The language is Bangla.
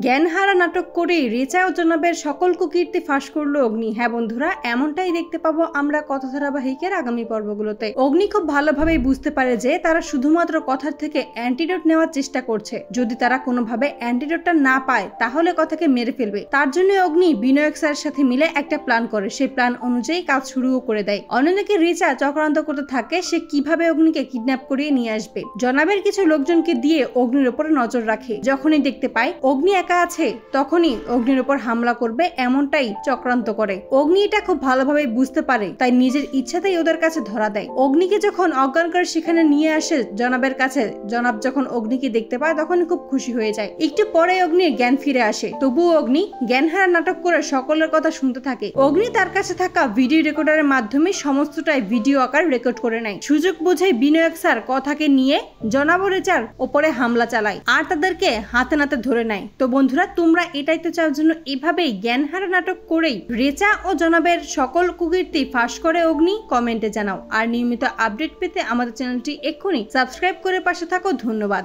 জ্ঞানহারা নাটক করে রেচা ও জনাবের সকল কুকীর্তি ফাঁস করলো অগ্নি। হ্যাঁ বন্ধুরা, এমনটাই দেখতে পাবো আমরা কথা ধারাবাহিকের আগামী পর্বগুলোতে। অগ্নি খুব ভালোভাবেই বুঝতে পারে যে তারা শুধুমাত্র কথার থেকে অ্যান্টিডোট নেওয়ার চেষ্টা করছে। যদি তারা কোনোভাবে অ্যান্টিডোটটা না পায় তাহলে কথাকে মেরে ফেলবে। তার জন্য অগ্নি বিনায়ক স্যারের সাথে মিলে একটা প্ল্যান করে, সেই প্ল্যান অনুযায়ী কাজ শুরুও করে দেয়। অন্যদিকে রেচা চক্রান্ত করতে থাকে সে কিভাবে অগ্নিকে কিডন্যাপ করিয়ে নিয়ে আসবে। জনাবের কিছু লোকজনকে দিয়ে অগ্নির উপর নজর রাখে। যখনই দেখতে পায় অগ্নি একা আছে তখনই অগ্নির উপর হামলা করবে, এমনটাই চক্রান্ত করে। অগ্নি এটা খুব ভালোভাবে বুঝতে পারে, তাই নিজের ইচ্ছাতেই ওদের কাছে ধরা দেয়। অগ্নিকে যখন অজ্ঞান করে সেখানে নিয়ে আসে জনাবের কাছে, জনাব যখন অগ্নিকে দেখতে পায় তখন খুব খুশি হয়ে যায়। একটু পরে অগ্নির জ্ঞান ফিরে আসে, তবুও অগ্নি জ্ঞানহারা নাটক করে সকলের কথা শুনতে থাকে। অগ্নি তার কাছে থাকা ভিডিও রেকর্ডারের মাধ্যমে সমস্তটাই ভিডিও আকার রেকর্ড করে নেয়। সুযোগ বুঝে বিনায়ক স্যার কথাকে নিয়ে জনাব ও রেচার ওপরে হামলা চালায় আর তাদেরকে হাতে নাতে ধরে নেয়। তো বন্ধুরা, তোমরা এটাই তো চাও জন্য এভাবেই জ্ঞানহারা নাটক করেই রেচা ও জনাবের সকল কুকীর্তি ফাঁস করে অগ্নি? কমেন্টে জানাও। আর নিয়মিত আপডেট পেতে আমাদের চ্যানেলটি এক্ষুনি সাবস্ক্রাইব করে পাশে থাকো। ধন্যবাদ।